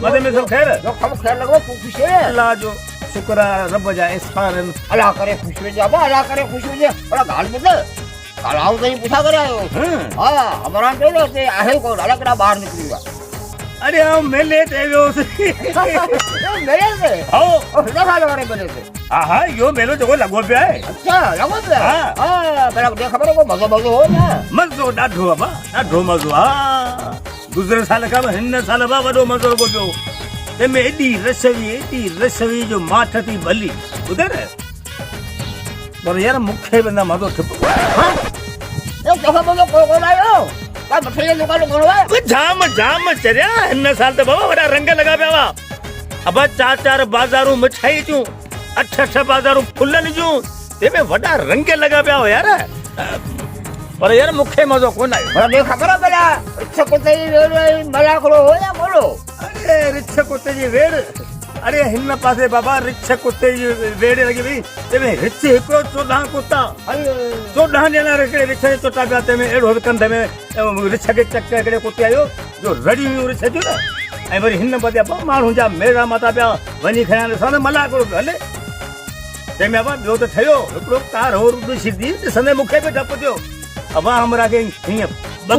मदे में सब खैर जो खम खैर लगो खुशी से अल्लाह जो शुक्र रब जा इस्तारन अल्लाह करे खुश हो जा अल्लाह करे खुश हो जा बड़ा गाल बदल काल आओ तो पूछा करे आयो हां हमारा तो ले आहे को अलग ना बाहर निकलूंगा अरे हम मेले तेरो से मेले से आओ ना खालो करे मेले से हां यो मेलो जो लगो पे है अच्छा लगो पे हां बड़ा दे खबर को मजो मजो हो ना मजो डाढो बा डाढो मजो हां गुजरे साल का हिन साल बा वडो मजो को पियो ते में एडी रसवी जो माठ थी भली उधर पर यार मुखे बंदा मजो ठप हां ये तो मजो को लायो का मठे दुकान करो है जाम चरिया हिन साल तो बाबा वडा रंग लगा पिया वा अब चार बाजारू मिठाई चूं अठ बाजारू फुलन जूं ते में वडा रंग लगा पिया हो यार पर यार मुखे मजो कोन आयो बड़ा दे खबर बला इच्छा कोते मला करो हो या बोलो अरे रिछ कुत्ते जी वेड़ अरे हिन पासे बाबा रिछ कुत्ते जी वेड़ लगी भई ते में रिछ हिकड़ो 14 कुत्ता 14 जना रे रिछ चोटा पिया ते में एड़ो कंध में रिछ के चक्कर केड़े कुत्ते आयो जो रड़ी रिछ जो ना ऐ वरी हिन पासे बा माण्हू जा मेरा मता पिया वनी खणा सन मला करो हले ते में बा बियो तो थयो हिकड़ो कार और सिधी सने मुखे पे ठप थियो अब हमरा के हिय अब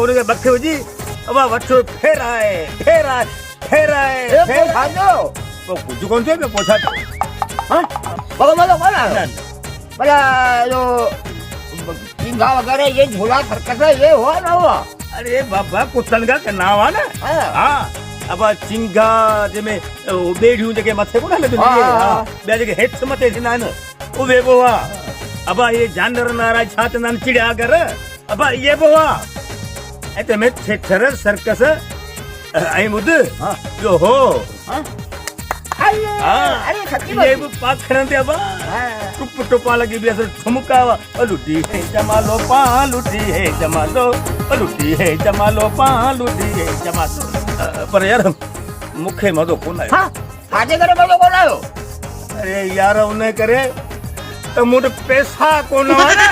उनके बखे हुजी अब वठो फेराए ए खाजो तो कुछ कौन से में पोछा हां बगल वाला बड़ा जो चिंगा वगैरह ये झोला सर्कस है ये हुआ ना हुआ अरे बाबा कुत्तन का नाम है ना हां अब चिंगा जेमे बेड़ियूं जके मथे को ना लगे हां बे जके हेठ मथे थिना न ओ वेबो वा अब ये जानवर नारा छात नान चिड़िया कर अब ये बोवा ऐते में थिएटर सर्कस आई मुद जो हो अरे खत्ती ये भी पाखरन दे अब टुप टुपा लगी भी असर ठुमका लुटी है जमालो पा लुटी है जमालो लुटी है जमालो पा लुटी है जमालो पर यार मुखे मजो कोन आयो हां काजे करे मजो कोन आयो अरे यार उन्हें करे तो मुझे पैसा कोन आना